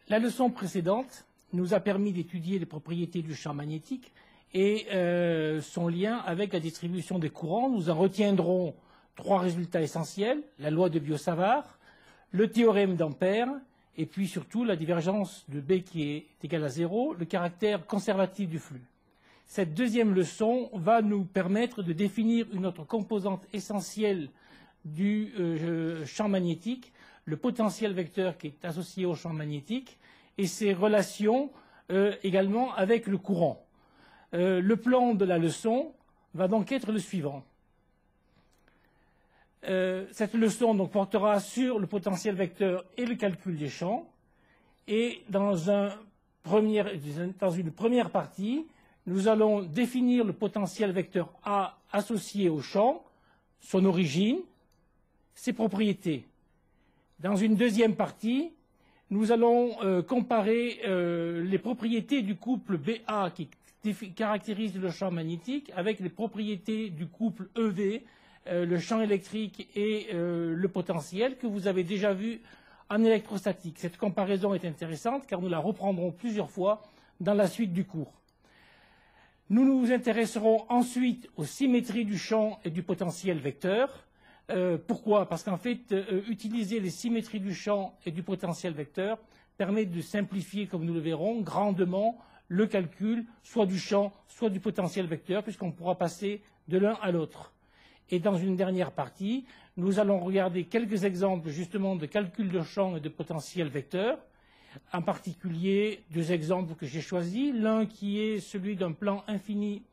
La leçon précédente nous a permis d'étudier les propriétés du champ magnétique et son lien avec la distribution des courants. Nous en retiendrons trois résultats essentiels: la loi de Biot-Savart, le théorème d'Ampère, et puis surtout la divergence de B qui est égale à 0, le caractère conservatif du flux. Cette deuxième leçon va nous permettre de définir une autre composante essentielle du champ magnétique, le potentiel vecteur qui est associé au champ magnétique, et ses relations également avec le courant. Le plan de la leçon va donc être le suivant. Cette leçon donc portera sur le potentiel vecteur et le calcul des champs. Et dans une première partie, nous allons définir le potentiel vecteur A associé au champ, son origine, ses propriétés. Dans une deuxième partie, nous allons comparer les propriétés du couple BA qui caractérise le champ magnétique avec les propriétés du couple EV, le champ électrique et le potentiel, que vous avez déjà vu en électrostatique. Cette comparaison est intéressante car nous la reprendrons plusieurs fois dans la suite du cours. Nous nous intéresserons ensuite aux symétries du champ et du potentiel vecteur. Pourquoi? Parce qu'en fait, utiliser les symétries du champ et du potentiel vecteur permet de simplifier, comme nous le verrons, grandement le calcul, soit du champ, soit du potentiel vecteur, puisqu'on pourra passer de l'un à l'autre. Et dans une dernière partie, nous allons regarder quelques exemples justement de calcul de champ et de potentiel vecteur. En particulier, deux exemples que j'ai choisis. L'un qui est celui d'un plan infini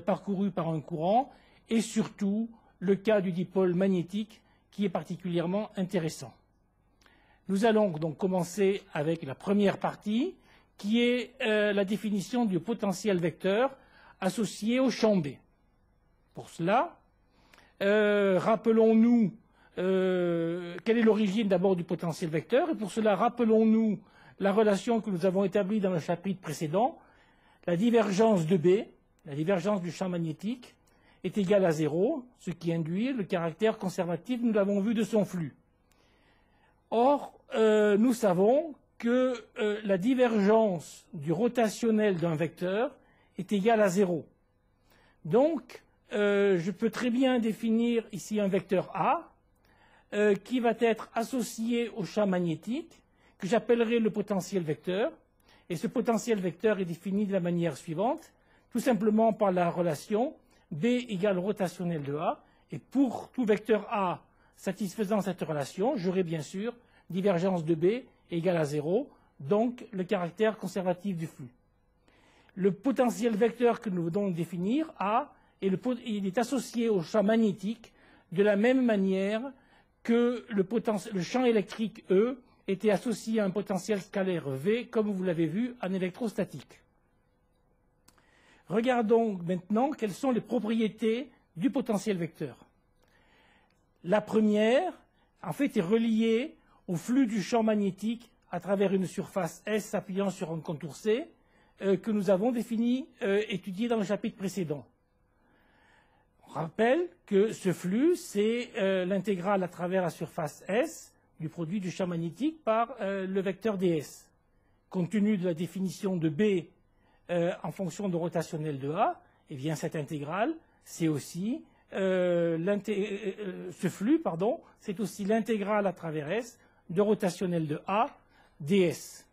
parcouru par un courant, et surtout le cas du dipôle magnétique qui est particulièrement intéressant. Nous allons donc commencer avec la première partie qui est la définition du potentiel vecteur associé au champ B. Pour cela, rappelons-nous quelle est l'origine d'abord du potentiel vecteur, et pour cela rappelons-nous la relation que nous avons établie dans le chapitre précédent. La divergence de B, la divergence du champ magnétique, est égale à 0, ce qui induit le caractère conservatif, nous l'avons vu, de son flux. Or, nous savons que la divergence du rotationnel d'un vecteur est égale à 0. Donc, je peux très bien définir ici un vecteur A qui va être associé au champ magnétique, que j'appellerai le potentiel vecteur. Et ce potentiel vecteur est défini de la manière suivante, tout simplement par la relation B égale rotationnel de A. Et pour tout vecteur A satisfaisant cette relation, j'aurai bien sûr divergence de B égale à 0, donc le caractère conservatif du flux. Le potentiel vecteur que nous venons de définir, A, il est associé au champ magnétique de la même manière que le champ électrique E était associé à un potentiel scalaire V, comme vous l'avez vu en électrostatique. Regardons maintenant quelles sont les propriétés du potentiel vecteur. La première, en fait, est reliée au flux du champ magnétique à travers une surface S s'appuyant sur un contour C que nous avons défini, étudié dans le chapitre précédent. On rappelle que ce flux, c'est l'intégrale à travers la surface S du produit du champ magnétique par le vecteur ds. Compte tenu de la définition de B en fonction de rotationnel de A, eh bien cette intégrale, c'est aussi ce flux, pardon, c'est aussi l'intégrale à travers S de rotationnel de A ds.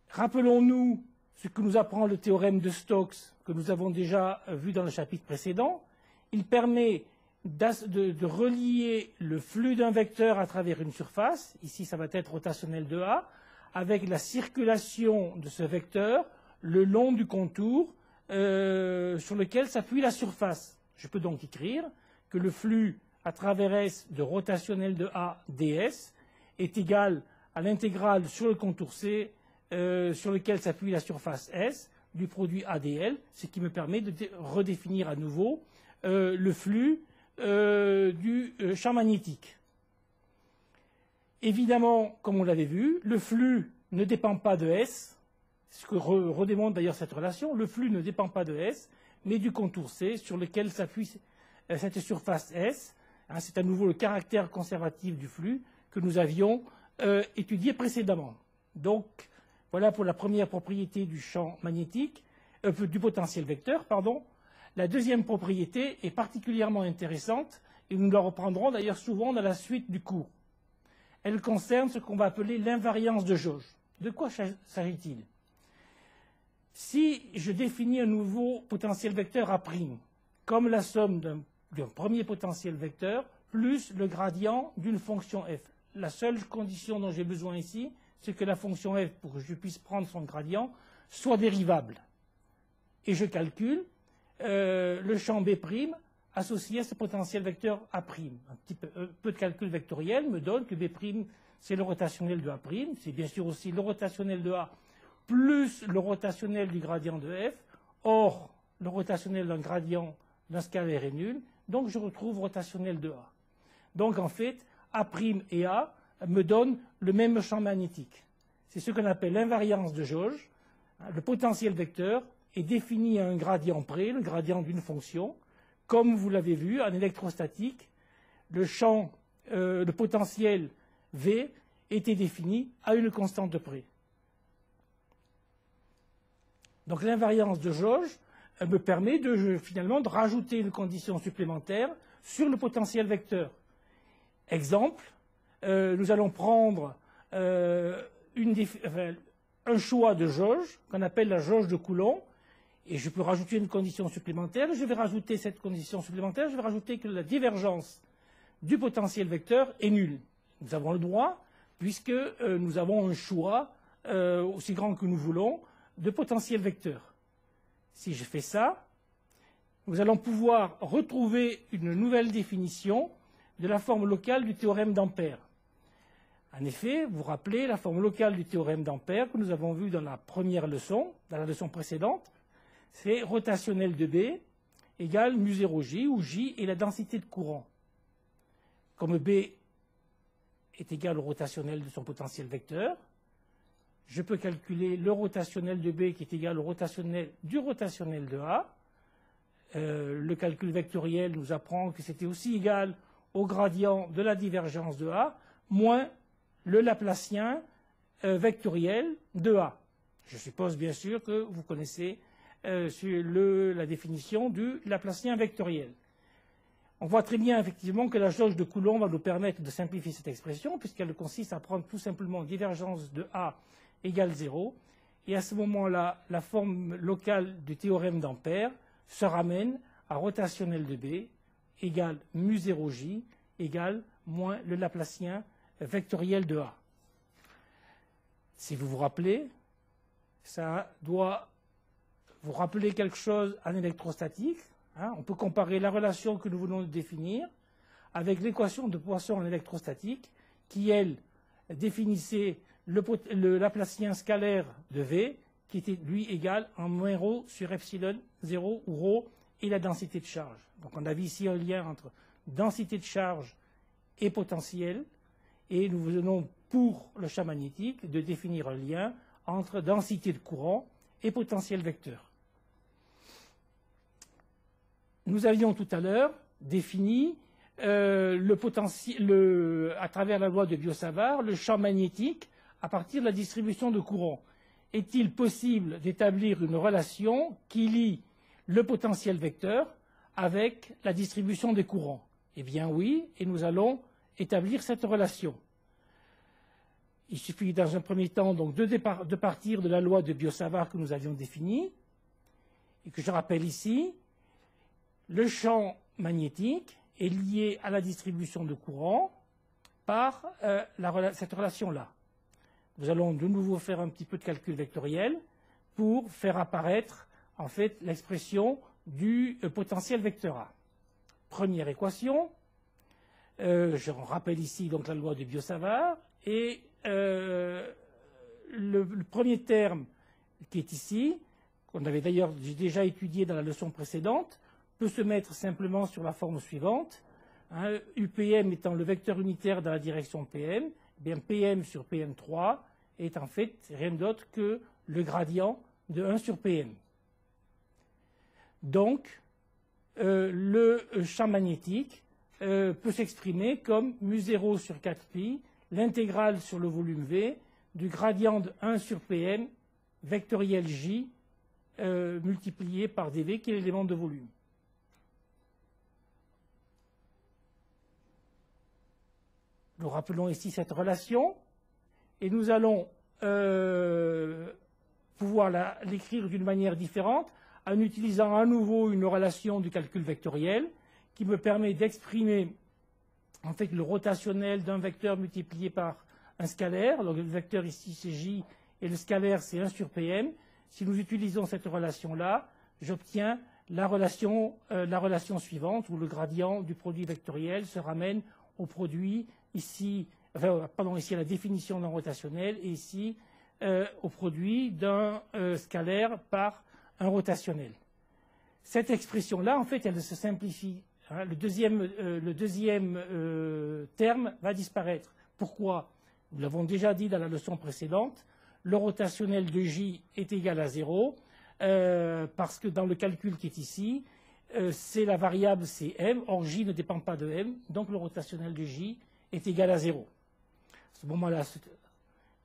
Rappelons-nous ce que nous apprend le théorème de Stokes, que nous avons déjà vu dans le chapitre précédent. Il permet de relier le flux d'un vecteur à travers une surface, ici ça va être rotationnel de A, avec la circulation de ce vecteur le long du contour sur lequel s'appuie la surface. Je peux donc écrire que le flux à travers S de rotationnel de A ds est égal à l'intégrale sur le contour C sur lequel s'appuie la surface S du produit ADL, ce qui me permet de redéfinir à nouveau le flux du champ magnétique. Évidemment, comme on l'avait vu, le flux ne dépend pas de S, ce que redémontre d'ailleurs cette relation. Le flux ne dépend pas de S, mais du contour C sur lequel s'appuie cette surface S. C'est à nouveau le caractère conservatif du flux que nous avions étudiées précédemment. Donc, voilà pour la première propriété du champ magnétique, du potentiel vecteur, pardon. La deuxième propriété est particulièrement intéressante et nous la reprendrons d'ailleurs souvent dans la suite du cours. Elle concerne ce qu'on va appeler l'invariance de jauge. De quoi s'agit-il? Si je définis un nouveau potentiel vecteur A', comme la somme d'un premier potentiel vecteur, plus le gradient d'une fonction f. La seule condition dont j'ai besoin ici, c'est que la fonction f, pour que je puisse prendre son gradient, soit dérivable. Et je calcule le champ B' associé à ce potentiel vecteur A'. Un peu de calcul vectoriel me donne que B', c'est le rotationnel de A', c'est bien sûr aussi le rotationnel de A plus le rotationnel du gradient de f. Or, le rotationnel d'un gradient d'un scalaire est nul, donc je retrouve rotationnel de A. Donc en fait, A' et A me donnent le même champ magnétique. C'est ce qu'on appelle l'invariance de jauge. Le potentiel vecteur est défini à un gradient près, le gradient d'une fonction. Comme vous l'avez vu, en électrostatique, le potentiel V était défini à une constante de près. Donc l'invariance de jauge me permet finalement de rajouter une condition supplémentaire sur le potentiel vecteur. Exemple, nous allons prendre un choix de jauge qu'on appelle la jauge de Coulomb, et je peux rajouter une condition supplémentaire. Je vais rajouter cette condition supplémentaire, je vais rajouter que la divergence du potentiel vecteur est nulle. Nous avons le droit, puisque nous avons un choix aussi grand que nous voulons de potentiel vecteur. Si je fais ça, nous allons pouvoir retrouver une nouvelle définition de la forme locale du théorème d'Ampère. En effet, vous vous rappelez la forme locale du théorème d'Ampère que nous avons vue dans la première leçon, dans la leçon précédente, c'est rotationnel de B égale mu0J, où J est la densité de courant. Comme B est égal au rotationnel de son potentiel vecteur, je peux calculer le rotationnel de B qui est égal au rotationnel du rotationnel de A. Le calcul vectoriel nous apprend que c'était aussi égal au gradient de la divergence de A moins le Laplacien vectoriel de A. Je suppose bien sûr que vous connaissez la définition du Laplacien vectoriel. On voit très bien effectivement que la jauge de Coulomb va nous permettre de simplifier cette expression puisqu'elle consiste à prendre tout simplement divergence de A égale 0. Et à ce moment-là, la forme locale du théorème d'Ampère se ramène à rotationnel de B égale mu0J égale moins le Laplacien vectoriel de A. Si vous vous rappelez, ça doit vous rappeler quelque chose en électrostatique. On peut comparer la relation que nous venons de définir avec l'équation de Poisson en électrostatique qui, elle, définissait le Laplacien scalaire de V qui était, lui, égal en moins ρ sur epsilon 0 où ρ est la densité de charge. Donc on a vu ici un lien entre densité de charge et potentiel, et nous venons, pour le champ magnétique, de définir un lien entre densité de courant et potentiel vecteur. Nous avions tout à l'heure défini à travers la loi de Biot-Savart, le champ magnétique à partir de la distribution de courant. Est-il possible d'établir une relation qui lie le potentiel vecteur avec la distribution des courants? Eh bien oui, et nous allons établir cette relation. Il suffit dans un premier temps donc, de partir de la loi de Biot-Savart que nous avions définie, et que je rappelle ici. Le champ magnétique est lié à la distribution de courant par cette relation-là. Nous allons de nouveau faire un petit peu de calcul vectoriel pour faire apparaître en fait l'expression du potentiel vecteur A. Première équation, je rappelle ici donc la loi de Biot-Savart, et le premier terme qui est ici, qu'on avait d'ailleurs déjà étudié dans la leçon précédente, peut se mettre simplement sur la forme suivante. UPM étant le vecteur unitaire dans la direction PM, eh bien PM sur PM3 est en fait rien d'autre que le gradient de 1 sur PM. Donc, le champ magnétique peut s'exprimer comme mu0 sur 4pi l'intégrale sur le volume V du gradient de 1 sur Pm vectoriel J multiplié par dV qui est l'élément de volume. Nous rappelons ici cette relation et nous allons pouvoir l'écrire d'une manière différente en utilisant à nouveau une relation du calcul vectoriel qui me permet d'exprimer en fait le rotationnel d'un vecteur multiplié par un scalaire. Donc, le vecteur ici c'est J et le scalaire c'est 1 sur Pm. Si nous utilisons cette relation-là, j'obtiens la relation suivante où le gradient du produit vectoriel se ramène au produit ici, ici à la définition d'un rotationnel et ici au produit d'un scalaire par un rotationnel. Cette expression-là, en fait, elle se simplifie. Hein, le deuxième terme va disparaître. Pourquoi? Nous l'avons déjà dit dans la leçon précédente, le rotationnel de J est égal à 0, parce que dans le calcul qui est ici, c'est la variable c'est M, or J ne dépend pas de M, donc le rotationnel de J est égal à 0. À ce moment-là,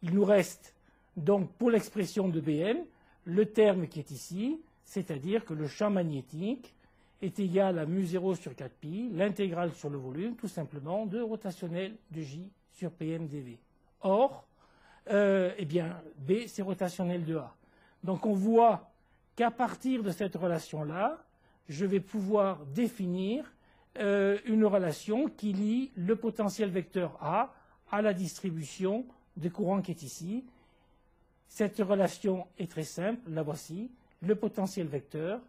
il nous reste donc pour l'expression de Bm, le terme qui est ici, c'est-à-dire que le champ magnétique est égal à mu0 sur 4pi, l'intégrale sur le volume, tout simplement, de rotationnel de J sur Pm dV. Or, eh bien, B, c'est rotationnel de A. Donc on voit qu'à partir de cette relation-là, je vais pouvoir définir une relation qui lie le potentiel vecteur A à la distribution de courant qui est ici. Cette relation est très simple, la voici. Le potentiel vecteur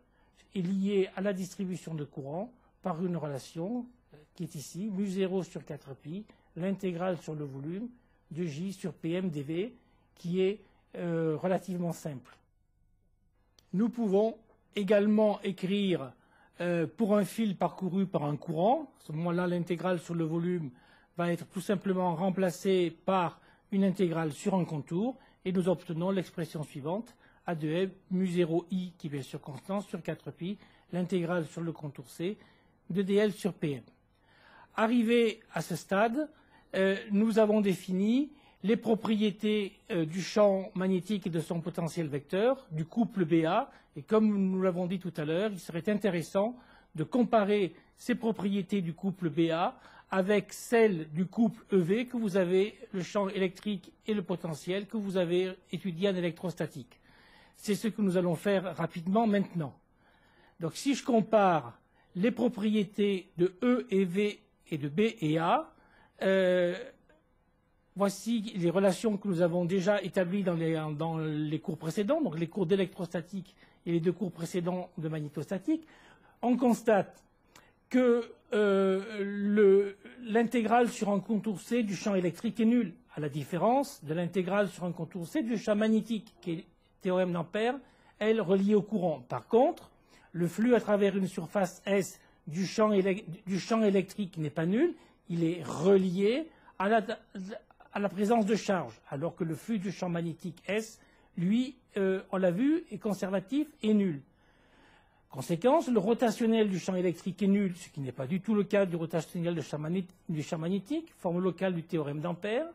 est lié à la distribution de courant par une relation qui est ici, mu0 sur 4pi, l'intégrale sur le volume de J sur Pm dV, qui est relativement simple. Nous pouvons également écrire pour un fil parcouru par un courant. À ce moment-là, l'intégrale sur le volume va être tout simplement remplacée par une intégrale sur un contour et nous obtenons l'expression suivante, A de M, mu0i qui est bien sûr constant sur 4pi, l'intégrale sur le contour C de dl sur Pm. Arrivé à ce stade, nous avons défini les propriétés du champ magnétique et de son potentiel vecteur, du couple BA, et comme nous l'avons dit tout à l'heure, il serait intéressant de comparer ces propriétés du couple BA avec celles du couple EV que vous avez, le champ électrique et le potentiel que vous avez étudié en électrostatique. C'est ce que nous allons faire rapidement maintenant. Donc si je compare les propriétés de E et V et de B et A, voici les relations que nous avons déjà établies dans les cours précédents, donc les cours d'électrostatique et les 2 cours précédents de magnétostatique. On constate que l'intégrale sur un contour C du champ électrique est nulle, à la différence de l'intégrale sur un contour C du champ magnétique, qui est le théorème d'Ampère, elle reliée au courant. Par contre, le flux à travers une surface S du champ électrique n'est pas nul, il est relié à la présence de charge, alors que le flux du champ magnétique S, lui, on l'a vu, est conservatif et nul. Conséquence, le rotationnel du champ électrique est nul, ce qui n'est pas du tout le cas du rotationnel du champ magnétique, forme locale du théorème d'Ampère.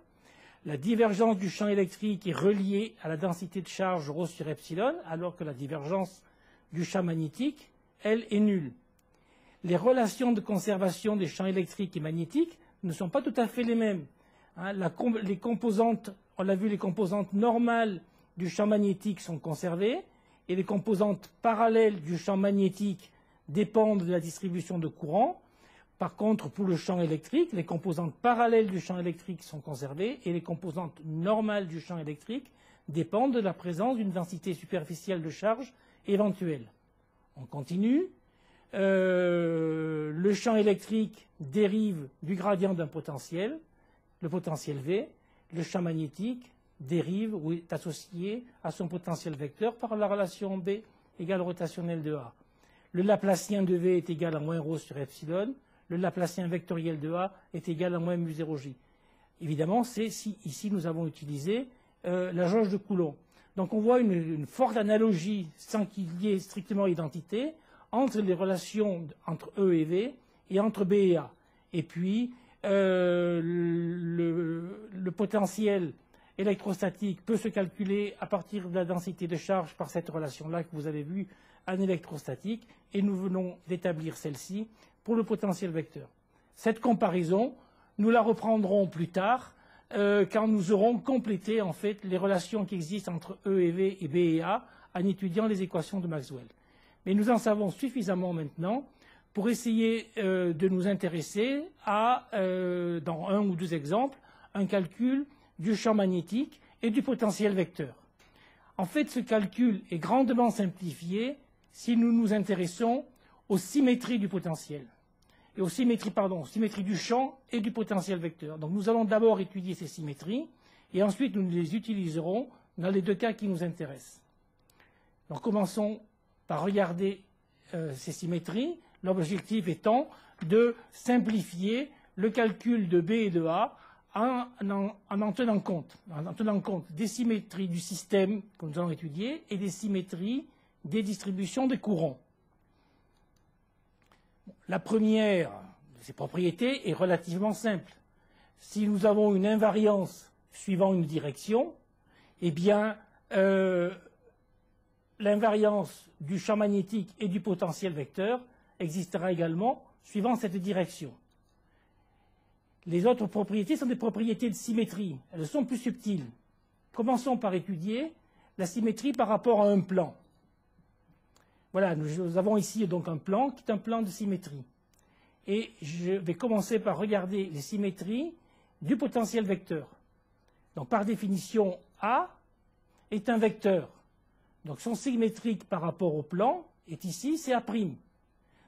La divergence du champ électrique est reliée à la densité de charge ρ sur epsilon, alors que la divergence du champ magnétique, elle, est nulle. Les relations de conservation des champs électriques et magnétiques ne sont pas tout à fait les mêmes. Hein, les composantes, on l'a vu, les composantes normales du champ magnétique sont conservées et les composantes parallèles du champ magnétique dépendent de la distribution de courant. Par contre, pour le champ électrique, les composantes parallèles du champ électrique sont conservées et les composantes normales du champ électrique dépendent de la présence d'une densité superficielle de charge éventuelle. On continue. Le champ électrique dérive du gradient d'un potentiel, le potentiel V. Le champ magnétique dérive ou est associé à son potentiel vecteur par la relation B égale rotationnel de A. Le Laplacien de V est égal à moins ρ sur epsilon. Le Laplacien vectoriel de A est égal à moins mu0j. Évidemment, c'est si ici nous avons utilisé la jauge de Coulomb. Donc on voit une forte analogie, sans qu'il y ait strictement identité, entre les relations entre E et V et entre B et A. Et puis, le potentiel électrostatique peut se calculer à partir de la densité de charge par cette relation-là que vous avez vue en électrostatique, et nous venons d'établir celle-ci pour le potentiel vecteur. Cette comparaison, nous la reprendrons plus tard quand nous aurons complété en fait les relations qui existent entre E et V et B et A en étudiant les équations de Maxwell. Mais nous en savons suffisamment maintenant pour essayer de nous intéresser à, dans un ou deux exemples, un calcul du champ magnétique et du potentiel vecteur. En fait, ce calcul est grandement simplifié si nous nous intéressons aux symétries du potentiel, et aux symétries du champ et du potentiel vecteur. Donc nous allons d'abord étudier ces symétries, et ensuite nous les utiliserons dans les deux cas qui nous intéressent. Donc commençons par regarder ces symétries, l'objectif étant de simplifier le calcul de B et de A en tenant compte des symétries du système que nous allons étudier et des symétries des distributions des courants. La première de ces propriétés est relativement simple. Si nous avons une invariance suivant une direction, eh bien, l'invariance du champ magnétique et du potentiel vecteur existera également suivant cette direction. Les autres propriétés sont des propriétés de symétrie. Elles sont plus subtiles. Commençons par étudier la symétrie par rapport à un plan. Voilà, nous avons ici donc un plan qui est un plan de symétrie. Et je vais commencer par regarder les symétries du potentiel vecteur. Donc par définition, A est un vecteur. Donc son symétrique par rapport au plan est ici, c'est A'.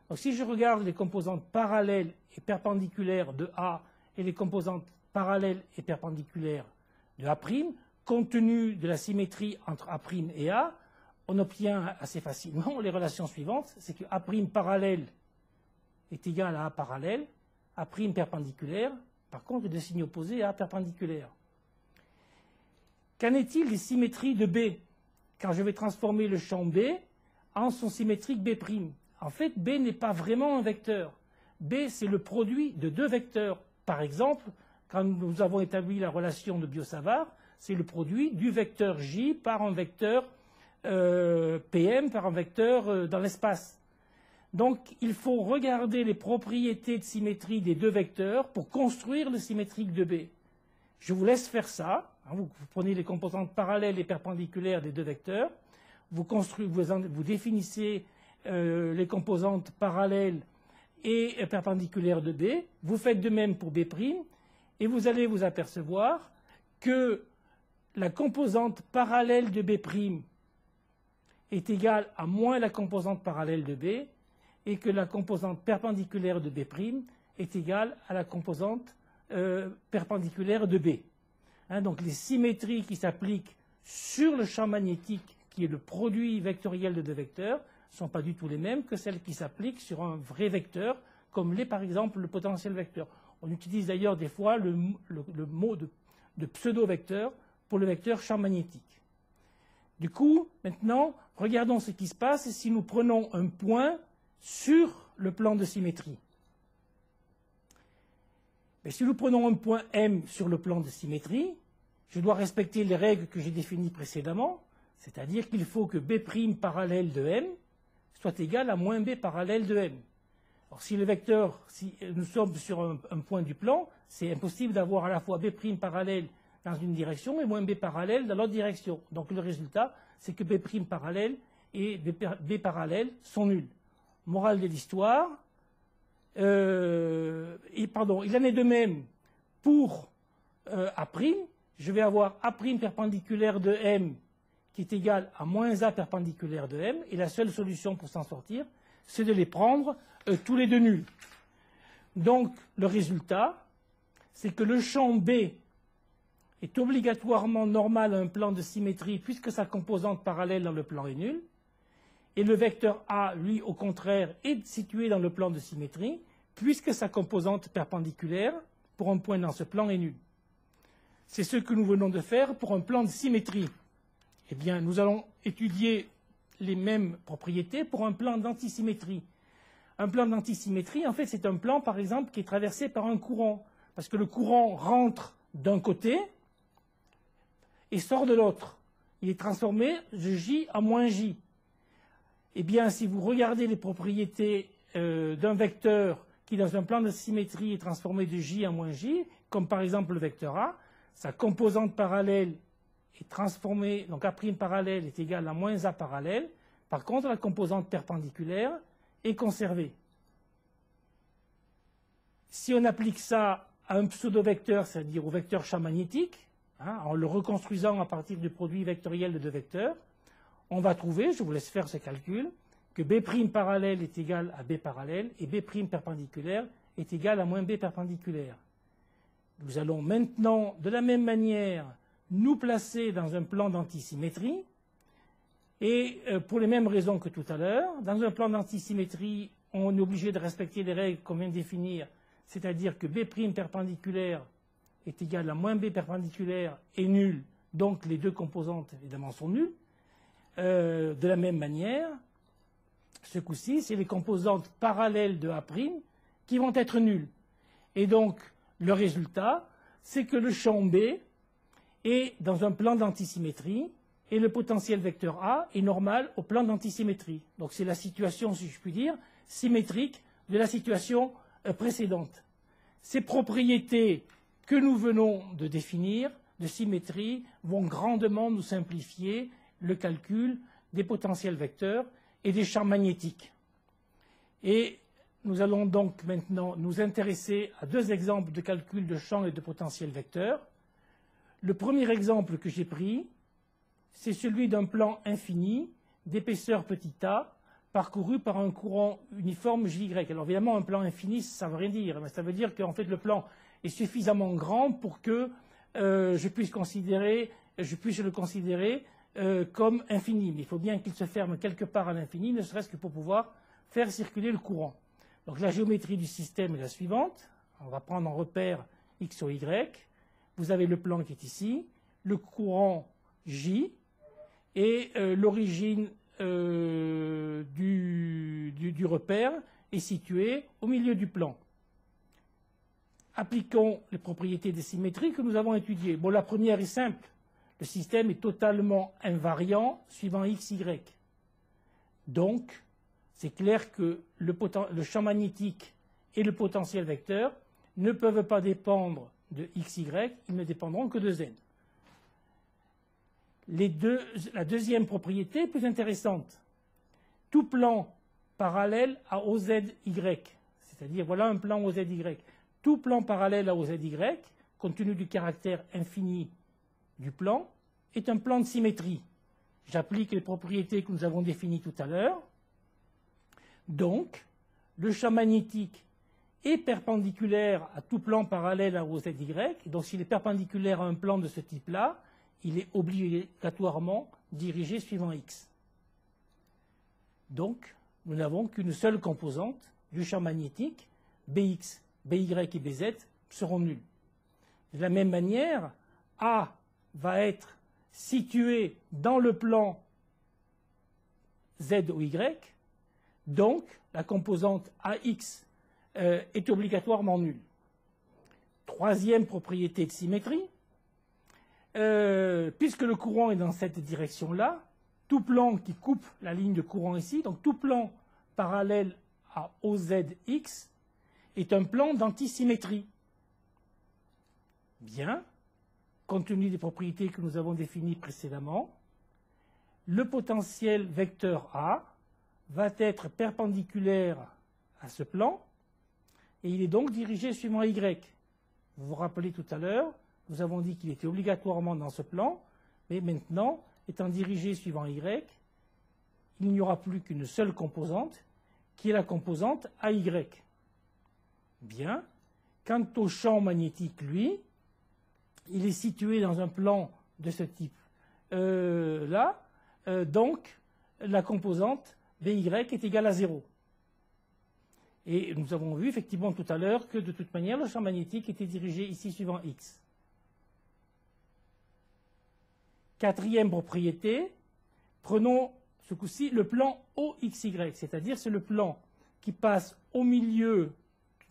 Donc si je regarde les composantes parallèles et perpendiculaires de A et les composantes parallèles et perpendiculaires de A', compte tenu de la symétrie entre A' et A, on obtient assez facilement les relations suivantes. C'est que A' parallèle est égal à A parallèle, A' perpendiculaire, par contre, de signe opposé à A perpendiculaire. Qu'en est-il des symétries de B quand je vais transformer le champ B en son symétrique B'? En fait, B n'est pas vraiment un vecteur. B, c'est le produit de deux vecteurs. Par exemple, quand nous avons établi la relation de Biot-Savart, c'est le produit du vecteur J par un vecteur PM, par un vecteur dans l'espace. Donc, il faut regarder les propriétés de symétrie des deux vecteurs pour construire le symétrique de B. Je vous laisse faire ça. Vous prenez les composantes parallèles et perpendiculaires des deux vecteurs. Vous définissez les composantes parallèles et perpendiculaires de B. Vous faites de même pour B', et vous allez vous apercevoir que la composante parallèle de B' est égale à moins la composante parallèle de B, et que la composante perpendiculaire de B' est égale à la composante perpendiculaire de B. Donc les symétries qui s'appliquent sur le champ magnétique, qui est le produit vectoriel de deux vecteurs, ne sont pas du tout les mêmes que celles qui s'appliquent sur un vrai vecteur, comme l'est par exemple le potentiel vecteur. On utilise d'ailleurs des fois le mot de pseudo-vecteur pour le vecteur champ magnétique. Du coup, maintenant, regardons ce qui se passe si nous prenons un point sur le plan de symétrie. Mais si nous prenons un point M sur le plan de symétrie, je dois respecter les règles que j'ai définies précédemment, c'est-à-dire qu'il faut que B' parallèle de M soit égal à moins B parallèle de M. Alors si nous sommes sur un point du plan, c'est impossible d'avoir à la fois B' parallèle dans une direction et moins B parallèle dans l'autre direction. Donc le résultat, c'est que B' parallèle et B parallèle sont nuls. Morale de l'histoire, il en est de même pour A'. Je vais avoir A' perpendiculaire de M qui est égal à moins A perpendiculaire de M, et la seule solution pour s'en sortir, c'est de les prendre tous les deux nuls. Donc le résultat, c'est que le champ B est obligatoirement normal à un plan de symétrie puisque sa composante parallèle dans le plan est nulle, et le vecteur A, lui, au contraire, est situé dans le plan de symétrie puisque sa composante perpendiculaire pour un point dans ce plan est nulle. C'est ce que nous venons de faire pour un plan de symétrie. Eh bien, nous allons étudier les mêmes propriétés pour un plan d'antisymétrie. Un plan d'antisymétrie, en fait, c'est un plan, par exemple, qui est traversé par un courant. parce que le courant rentre d'un côté et sort de l'autre. Il est transformé de J à moins J. Eh bien, si vous regardez les propriétés d'un vecteur qui, dans un plan de symétrie, est transformé de J à moins J, comme par exemple le vecteur A, sa composante parallèle est transformée, donc A' parallèle est égal à moins A parallèle. Par contre, la composante perpendiculaire est conservée. Si on applique ça à un pseudo-vecteur, c'est-à-dire au vecteur champ magnétique, en le reconstruisant à partir du produit vectoriel de deux vecteurs, on va trouver, je vous laisse faire ce calcul, que B' parallèle est égal à B parallèle et B' perpendiculaire est égal à moins B perpendiculaire. Nous allons maintenant, de la même manière, nous placer dans un plan d'antisymétrie, et pour les mêmes raisons que tout à l'heure, dans un plan d'antisymétrie, on est obligé de respecter les règles qu'on vient de définir, c'est-à-dire que B' perpendiculaire est égal à moins B perpendiculaire est nul, donc les deux composantes évidemment sont nulles. De la même manière, ce coup-ci, c'est les composantes parallèles de A' qui vont être nulles. Et donc, le résultat, c'est que le champ B est dans un plan d'antisymétrie et le potentiel vecteur A est normal au plan d'antisymétrie. Donc c'est la situation, si je puis dire, symétrique de la situation précédente. Ces propriétés que nous venons de définir, de symétrie, vont grandement nous simplifier le calcul des potentiels vecteurs et des champs magnétiques. Et nous allons donc maintenant nous intéresser à deux exemples de calcul de champs et de potentiels vecteurs. Le premier exemple que j'ai pris, c'est celui d'un plan infini d'épaisseur petit a parcouru par un courant uniforme Jy. Alors évidemment, un plan infini, ça ne veut rien dire, mais ça veut dire qu'en fait le plan est suffisamment grand pour que je puisse le considérer comme infini. Mais il faut bien qu'il se ferme quelque part à l'infini, ne serait-ce que pour pouvoir faire circuler le courant. Donc la géométrie du système est la suivante. On va prendre en repère x ou y. Vous avez le plan qui est ici, le courant J, et l'origine du repère est située au milieu du plan. Appliquons les propriétés des symétries que nous avons étudiées. Bon, la première est simple. Le système est totalement invariant suivant x, y. Donc, c'est clair que le champ magnétique et le potentiel vecteur ne peuvent pas dépendre de x, y, ils ne dépendront que de z. La deuxième propriété est plus intéressante. Tout plan parallèle à OZY, c'est-à-dire voilà un plan OZY. Tout plan parallèle à OZY, compte tenu du caractère infini du plan, est un plan de symétrie. J'applique les propriétés que nous avons définies tout à l'heure. Donc, le champ magnétique est perpendiculaire à tout plan parallèle à OZY. Donc, s'il est perpendiculaire à un plan de ce type-là, il est obligatoirement dirigé suivant x. Donc, nous n'avons qu'une seule composante du champ magnétique, Bx, By et Bz seront nuls. De la même manière, A va être situé dans le plan Z ou Y, donc la composante AX est obligatoirement nulle. Troisième propriété de symétrie, puisque le courant est dans cette direction-là, tout plan qui coupe la ligne de courant ici, donc tout plan parallèle à OZX, est un plan d'antisymétrie. Bien, compte tenu des propriétés que nous avons définies précédemment, le potentiel vecteur A va être perpendiculaire à ce plan, et il est donc dirigé suivant Y. Vous vous rappelez tout à l'heure, nous avons dit qu'il était obligatoirement dans ce plan, mais maintenant, étant dirigé suivant Y, il n'y aura plus qu'une seule composante, qui est la composante AY. Bien. Quant au champ magnétique, lui, il est situé dans un plan de ce type là, donc la composante BY est égale à 0. Et nous avons vu effectivement tout à l'heure que de toute manière le champ magnétique était dirigé ici suivant X. Quatrième propriété, prenons ce coup-ci le plan OXY, c'est-à-dire c'est le plan qui passe au milieu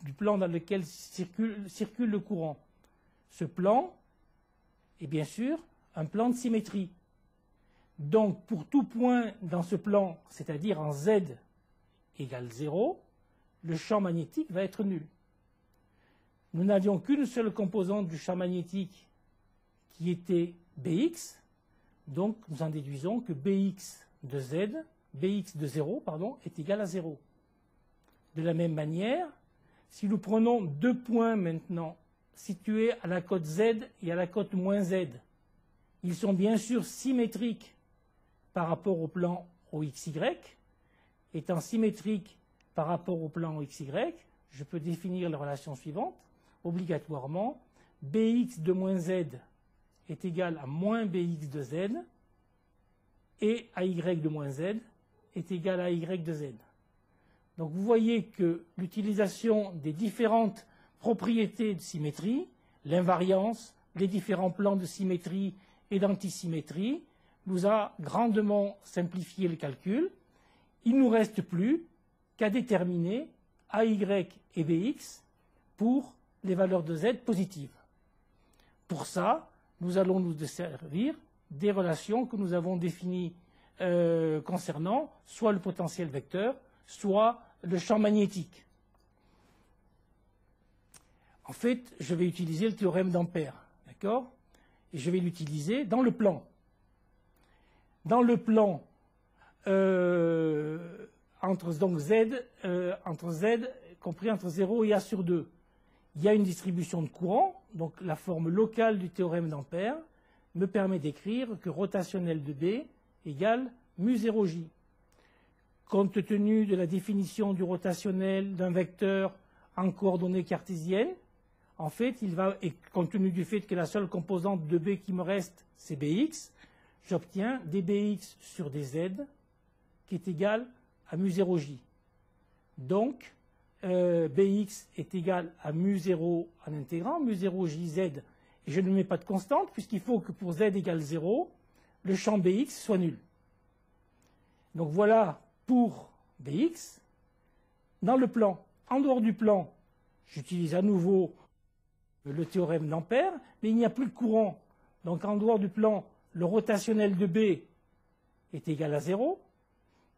du plan dans lequel circule le courant. Ce plan est bien sûr un plan de symétrie. Donc pour tout point dans ce plan, c'est-à-dire en Z égale 0, le champ magnétique va être nul. Nous n'avions qu'une seule composante du champ magnétique qui était Bx, donc nous en déduisons que Bx de 0, est égal à 0. De la même manière, si nous prenons deux points maintenant situés à la cote Z et à la cote moins Z, ils sont bien sûr symétriques par rapport au plan OXY. Étant symétriques par rapport au plan OXY, je peux définir la relation suivante. Obligatoirement, Bx de moins Z est égal à moins Bx de Z et AY de moins Z est égal à AY de Z. Donc vous voyez que l'utilisation des différentes propriétés de symétrie, l'invariance, les différents plans de symétrie et d'antisymétrie, nous a grandement simplifié le calcul. Il ne nous reste plus qu'à déterminer AY et Bx pour les valeurs de Z positives. Pour ça, nous allons nous servir des relations que nous avons définies concernant soit le potentiel vecteur, soit le champ magnétique. En fait, je vais utiliser le théorème d'Ampère, d'accord? Et je vais l'utiliser dans le plan. Dans le plan entre Z compris entre 0 et A sur 2, il y a une distribution de courant, donc la forme locale du théorème d'Ampère me permet d'écrire que rotationnel de B égale mu 0J. Compte tenu de la définition du rotationnel d'un vecteur en coordonnées cartésiennes, en fait, et compte tenu du fait que la seule composante de B qui me reste, c'est Bx, j'obtiens dBx sur dz qui est égal à mu 0J. Donc, Bx est égal à mu 0 en intégrant, mu 0JZ, et je ne mets pas de constante, puisqu'il faut que pour z égale 0, le champ Bx soit nul. Donc voilà pour Bx. Dans le plan, en dehors du plan, j'utilise à nouveau le théorème d'Ampère, mais il n'y a plus de courant. Donc en dehors du plan, le rotationnel de B est égal à 0.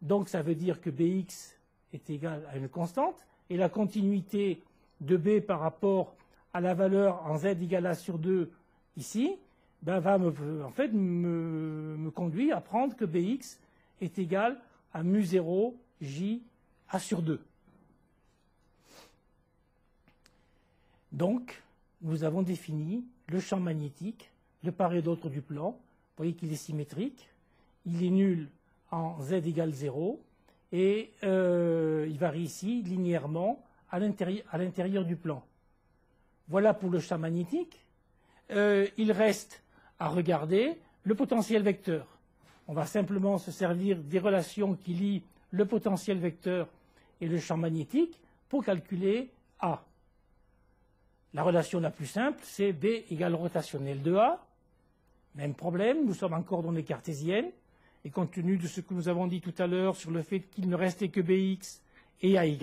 Donc ça veut dire que Bx est égal à une constante. Et la continuité de B par rapport à la valeur en z égale A sur 2 ici, va me conduire à prendre que Bx est égal à mu 0 J A sur 2. Donc, nous avons défini le champ magnétique de part et d'autre du plan. Vous voyez qu'il est symétrique, il est nul en z égale 0, et il varie ici linéairement à l'intérieur du plan. Voilà pour le champ magnétique. Il reste à regarder le potentiel vecteur. On va simplement se servir des relations qui lient le potentiel vecteur et le champ magnétique pour calculer A. La relation la plus simple, c'est B égale rotationnel de A. Même problème, nous sommes en coordonnées cartésiennes. Et compte tenu de ce que nous avons dit tout à l'heure sur le fait qu'il ne restait que Bx et AY,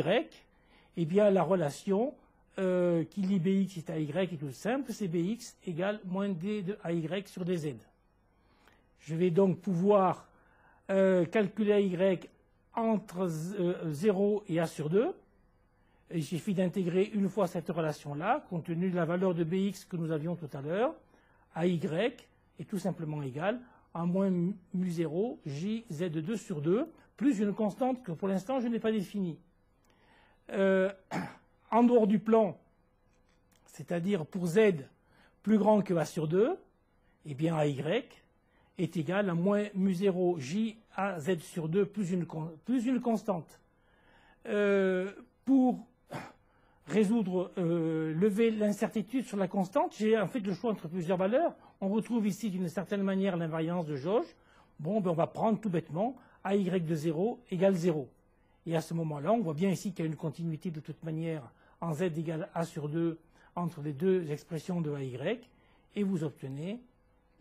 eh bien la relation qui lie Bx et AY est toute simple, c'est Bx égale moins D de AY sur dz. Je vais donc pouvoir calculer AY entre 0 et A sur 2. Il suffit d'intégrer une fois cette relation-là, compte tenu de la valeur de Bx que nous avions tout à l'heure. AY est tout simplement égal à moins mu 0 J Z2 sur 2, plus une constante que pour l'instant je n'ai pas définie. En dehors du plan, c'est-à-dire pour Z plus grand que A sur 2, eh bien AY est égal à moins mu 0 J A Z sur 2 plus une constante. Pour résoudre, lever l'incertitude sur la constante, j'ai en fait le choix entre plusieurs valeurs. On retrouve ici d'une certaine manière l'invariance de jauge. Bon, on va prendre tout bêtement AY de 0 égale 0. Et à ce moment-là, on voit bien ici qu'il y a une continuité de toute manière en Z égale A sur 2 entre les deux expressions de AY. Et vous obtenez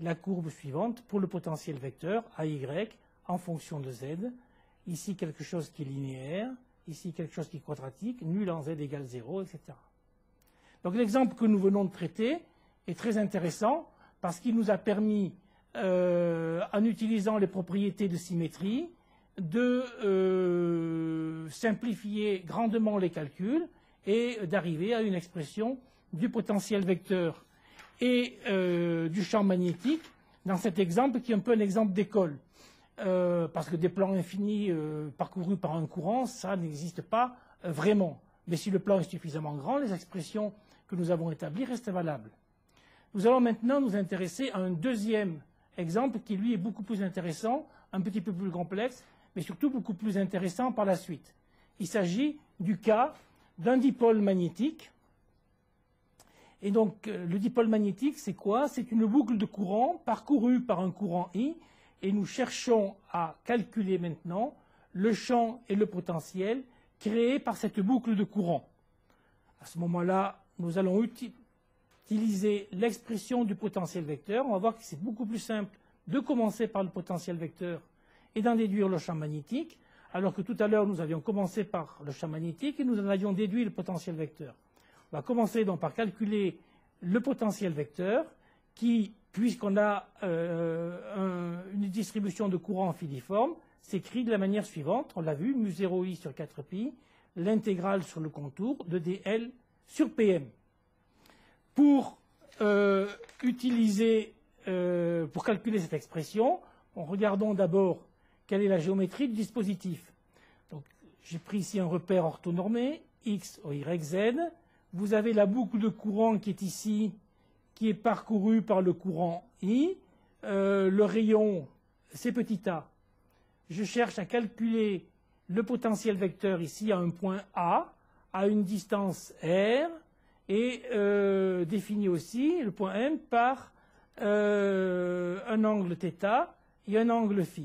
la courbe suivante pour le potentiel vecteur AY en fonction de Z. Ici, quelque chose qui est linéaire. ici quelque chose qui est quadratique, nul en z égale 0, etc. Donc l'exemple que nous venons de traiter est très intéressant parce qu'il nous a permis, en utilisant les propriétés de symétrie, de simplifier grandement les calculs et d'arriver à une expression du potentiel vecteur et du champ magnétique dans cet exemple qui est un peu un exemple d'école. Parce que des plans infinis parcourus par un courant, ça n'existe pas vraiment. Mais si le plan est suffisamment grand, les expressions que nous avons établies restent valables. Nous allons maintenant nous intéresser à un deuxième exemple qui, lui, est beaucoup plus intéressant, un petit peu plus complexe, mais surtout beaucoup plus intéressant par la suite. Il s'agit du cas d'un dipôle magnétique. Et donc, le dipôle magnétique, c'est quoi? C'est une boucle de courant parcourue par un courant I, et nous cherchons à calculer maintenant le champ et le potentiel créés par cette boucle de courant. À ce moment-là, nous allons utiliser l'expression du potentiel vecteur. On va voir que c'est beaucoup plus simple de commencer par le potentiel vecteur et d'en déduire le champ magnétique, alors que tout à l'heure, nous avions commencé par le champ magnétique et nous en avions déduit le potentiel vecteur. On va commencer donc par calculer le potentiel vecteur qui, puisqu'on a une distribution de courant filiforme, s'écrit de la manière suivante. On l'a vu, mu0i sur 4pi, l'intégrale sur le contour de dl sur pm. Pour calculer cette expression, regardons d'abord quelle est la géométrie du dispositif. Donc, j'ai pris ici un repère orthonormé, x, o, y, z. Vous avez la boucle de courant qui est ici, qui est parcourue par le courant I. Le rayon, c'est petit a. Je cherche à calculer le potentiel vecteur ici à un point A, à une distance r, et définit aussi le point M par un angle θ et un angle φ.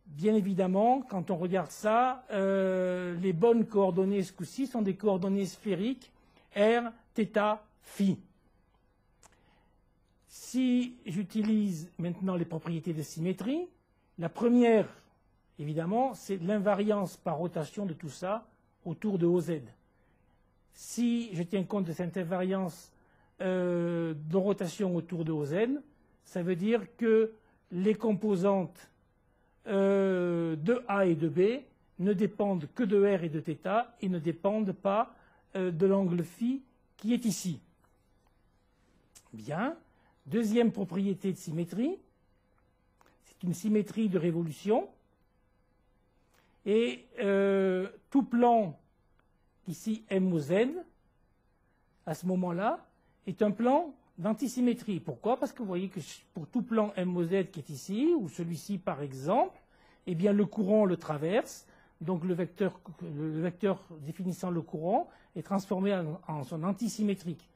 Bien évidemment, quand on regarde ça, les bonnes coordonnées ce coup-ci sont des coordonnées sphériques r, θ, φ. Si j'utilise maintenant les propriétés de symétrie, la première, évidemment, c'est l'invariance par rotation de tout ça autour de OZ. Si je tiens compte de cette invariance de rotation autour de OZ, ça veut dire que les composantes de A et de B ne dépendent que de R et de θ et ne dépendent pas de l'angle φ qui est ici. Bien. Deuxième propriété de symétrie, c'est une symétrie de révolution. Et tout plan, ici M au Z, à ce moment-là, est un plan d'antisymétrie. Pourquoi? Parce que vous voyez que pour tout plan M au Z qui est ici, ou celui-ci par exemple, eh bien le courant le traverse, donc le vecteur définissant le courant est transformé en son antisymétrique.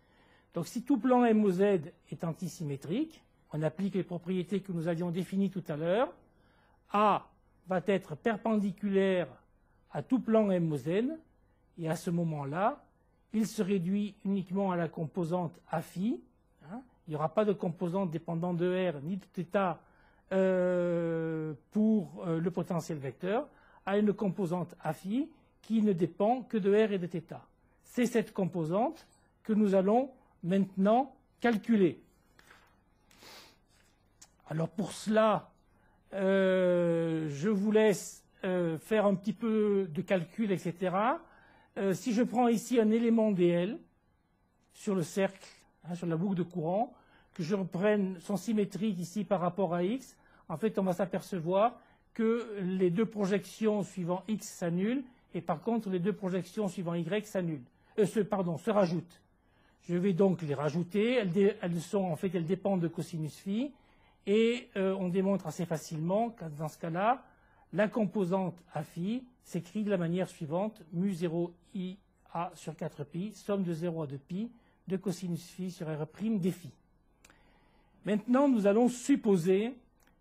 Donc si tout plan M au Z est antisymétrique, on applique les propriétés que nous avions définies tout à l'heure. A va être perpendiculaire à tout plan M au Z, et à ce moment-là, il se réduit uniquement à la composante A phi. Il n'y aura pas de composante dépendant de R ni de θ pour le potentiel vecteur, à une composante A phi qui ne dépend que de R et de θ. C'est cette composante que nous allons maintenant calculer. Alors pour cela, je vous laisse faire un petit peu de calcul, etc. Si je prends ici un élément dl sur le cercle, sur la boucle de courant, que je reprenne son symétrique ici par rapport à x, en fait on va s'apercevoir que les deux projections suivant x s'annulent, et par contre les deux projections suivant y se rajoutent. Je vais donc les rajouter, elles dépendent de cosinus phi, et on démontre assez facilement que dans ce cas-là, la composante A phi s'écrit de la manière suivante, mu0 IA sur 4pi, somme de 0 à 2pi, de cosinus phi sur R' des phi. Maintenant, nous allons supposer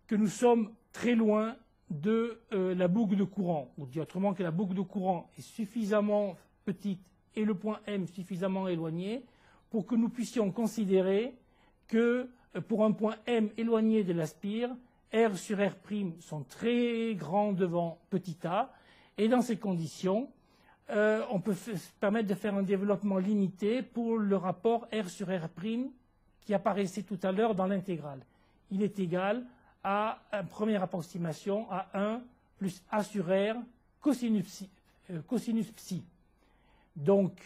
que nous sommes très loin de la boucle de courant, ou dit autrement que la boucle de courant est suffisamment petite et le point M suffisamment éloigné pour que nous puissions considérer que pour un point M éloigné de la spire, R sur R' sont très grands devant petit a, Et dans ces conditions, on peut se permettre de faire un développement limité pour le rapport R sur R' qui apparaissait tout à l'heure dans l'intégrale. Il est égal à une première approximation à 1 plus A sur R cosinus psi. Donc,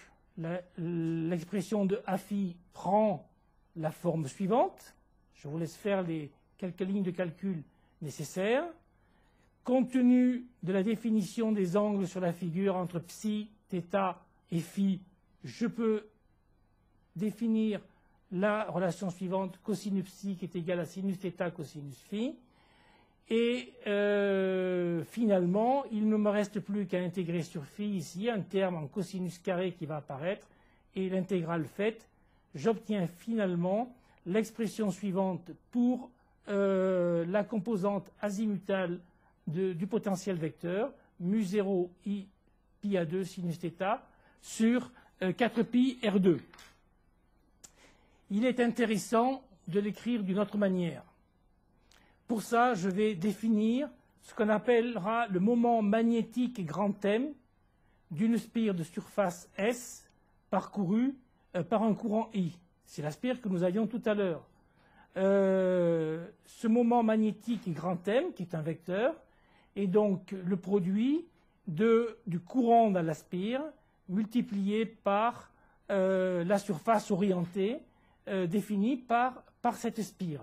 l'expression de A phi prend la forme suivante. Je vous laisse faire les quelques lignes de calcul nécessaires. Compte tenu de la définition des angles sur la figure entre psi, θ et phi, je peux définir la relation suivante, cosinus psi qui est égal à sinus θ cosinus phi. Et finalement, il ne me reste plus qu'à intégrer sur phi ici un terme en cosinus carré qui va apparaître. Et l'intégrale faite, j'obtiens finalement l'expression suivante pour la composante azimutale du potentiel vecteur, mu0 i pi a2 sinus θ sur 4pi r2. Il est intéressant de l'écrire d'une autre manière. Pour ça, je vais définir ce qu'on appellera le moment magnétique grand M d'une spire de surface S parcourue par un courant I. C'est la spire que nous avions tout à l'heure. Ce moment magnétique grand M, qui est un vecteur, est donc le produit du courant dans la spire multiplié par la surface orientée définie par cette spire.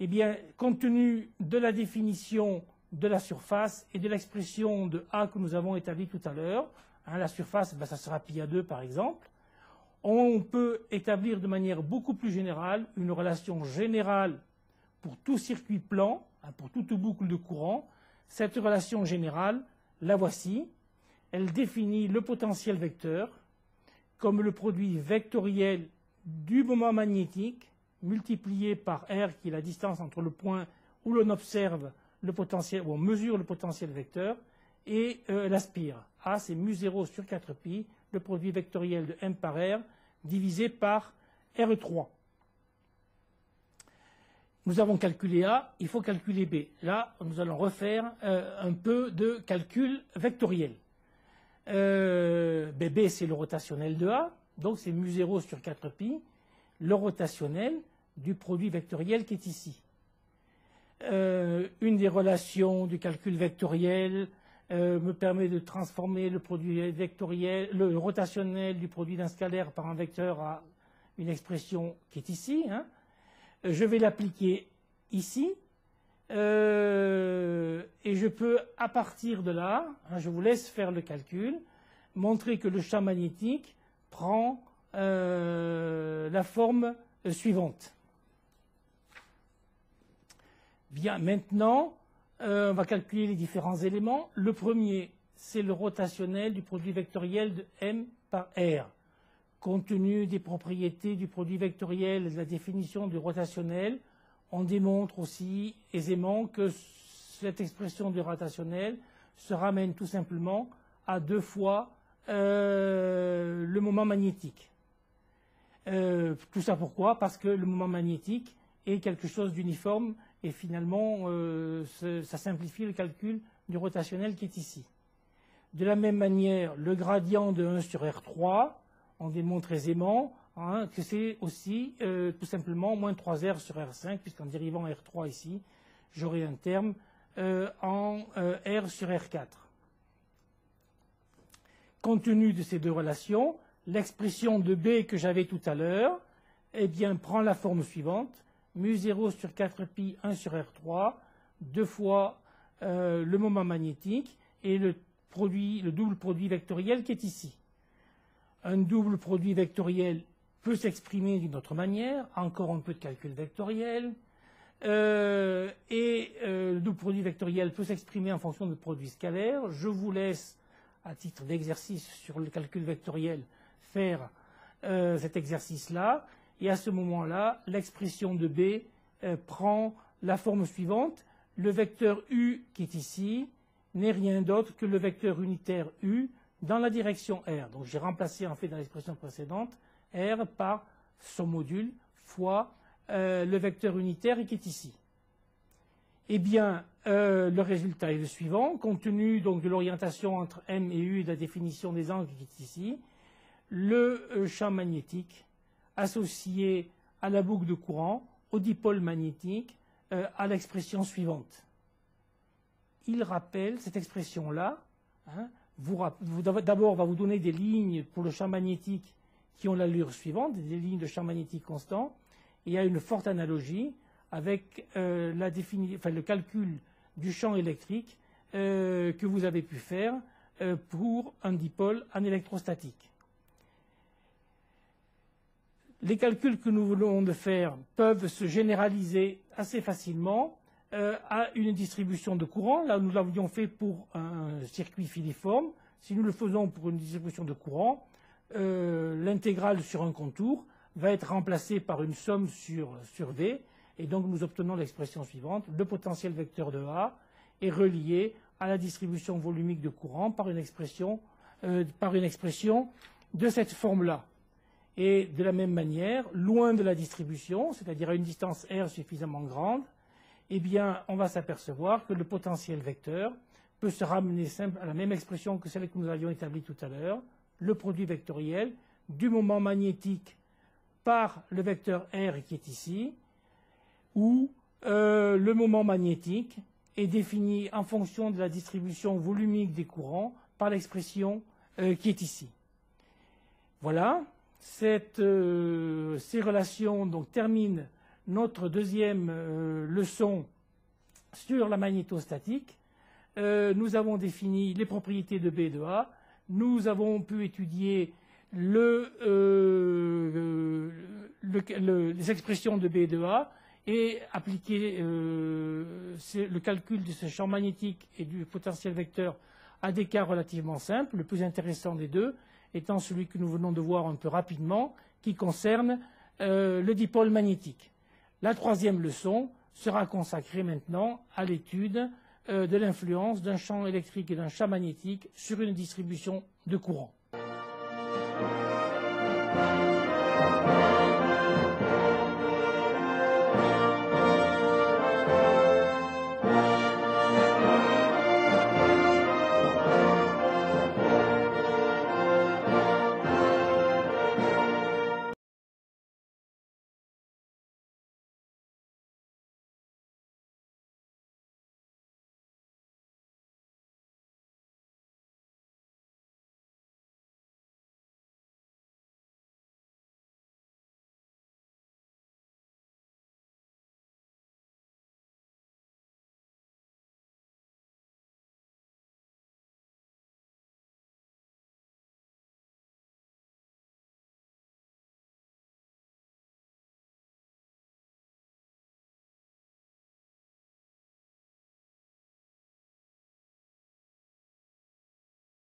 Eh bien, compte tenu de la définition de la surface et de l'expression de A que nous avons établie tout à l'heure, la surface, ça sera pi A2 par exemple, on peut établir de manière beaucoup plus générale une relation générale pour tout circuit plan, pour toute boucle de courant. Cette relation générale, la voici. Elle définit le potentiel vecteur comme le produit vectoriel du moment magnétique multiplié par R, qui est la distance entre le point où l'on observe le potentiel, où on mesure le potentiel vecteur, et la spire. A, c'est mu0 sur 4pi, le produit vectoriel de M par R, divisé par R3. Nous avons calculé A, il faut calculer B. Là, nous allons refaire un peu de calcul vectoriel. B, c'est le rotationnel de A, donc c'est mu0 sur 4pi, le rotationnel du produit vectoriel qui est ici. Une des relations du calcul vectoriel me permet de transformer le produit vectoriel, le rotationnel du produit d'un scalaire par un vecteur à une expression qui est ici. Je vais l'appliquer ici. Et je peux, à partir de là, je vous laisse faire le calcul, montrer que le champ magnétique prend la forme suivante. Bien, maintenant, on va calculer les différents éléments. Le premier, c'est le rotationnel du produit vectoriel de M par R. Compte tenu des propriétés du produit vectoriel et de la définition du rotationnel, on démontre aussi aisément que cette expression du rotationnel se ramène tout simplement à 2 fois le moment magnétique. Tout ça pourquoi? Parce que le moment magnétique est quelque chose d'uniforme et finalement ça simplifie le calcul du rotationnel qui est ici. De la même manière, le gradient de 1 sur R3, on démontre aisément que c'est aussi tout simplement moins 3R sur R5, puisqu'en dérivant R3 ici, j'aurai un terme en R sur R4. Compte tenu de ces deux relations, l'expression de B que j'avais tout à l'heure prend la forme suivante. mu0 sur 4pi 1 sur R3, 2 fois le moment magnétique et le double produit vectoriel qui est ici. Un double produit vectoriel peut s'exprimer d'une autre manière, encore un peu de calcul vectoriel, le double produit vectoriel peut s'exprimer en fonction de produits scalaires. Je vous laisse, à titre d'exercice sur le calcul vectoriel, faire cet exercice-là. Et à ce moment-là, l'expression de B prend la forme suivante. Le vecteur U qui est ici n'est rien d'autre que le vecteur unitaire U dans la direction R. Donc j'ai remplacé en fait dans l'expression précédente R par son module fois le vecteur unitaire qui est ici. Eh bien, le résultat est le suivant. Compte tenu donc de l'orientation entre M et U et de la définition des angles qui est ici, le champ magnétique associé à la boucle de courant, au dipôle magnétique, à l'expression suivante. Il rappelle cette expression-là. Hein, d'abord, va vous donner des lignes pour le champ magnétique qui ont l'allure suivante, des lignes de champ magnétique constant. Et il y a une forte analogie avec le calcul du champ électrique que vous avez pu faire pour un dipôle en électrostatique. Les calculs que nous voulons de faire peuvent se généraliser assez facilement à une distribution de courant. Là, nous l'avions fait pour un circuit filiforme. Si nous le faisons pour une distribution de courant, l'intégrale sur un contour va être remplacée par une somme sur V, et donc nous obtenons l'expression suivante. Le potentiel vecteur de A est relié à la distribution volumique de courant par une expression de cette forme-là. Et de la même manière, loin de la distribution, c'est-à-dire à une distance r suffisamment grande, eh bien, on va s'apercevoir que le potentiel vecteur peut se ramener à la même expression que celle que nous avions établie tout à l'heure, le produit vectoriel du moment magnétique par le vecteur r qui est ici, où le moment magnétique est défini en fonction de la distribution volumique des courants par l'expression qui est ici. Voilà. Ces relations donc, terminent notre deuxième leçon sur la magnétostatique. Nous avons défini les propriétés de B et de A. Nous avons pu étudier les expressions de B et de A et appliquer le calcul de ce champ magnétique et du potentiel vecteur à des cas relativement simples. Le plus intéressant des deux étant celui que nous venons de voir un peu rapidement, qui concerne le dipôle magnétique. La troisième leçon sera consacrée maintenant à l'étude de l'influence d'un champ électrique et d'un champ magnétique sur une distribution de courant.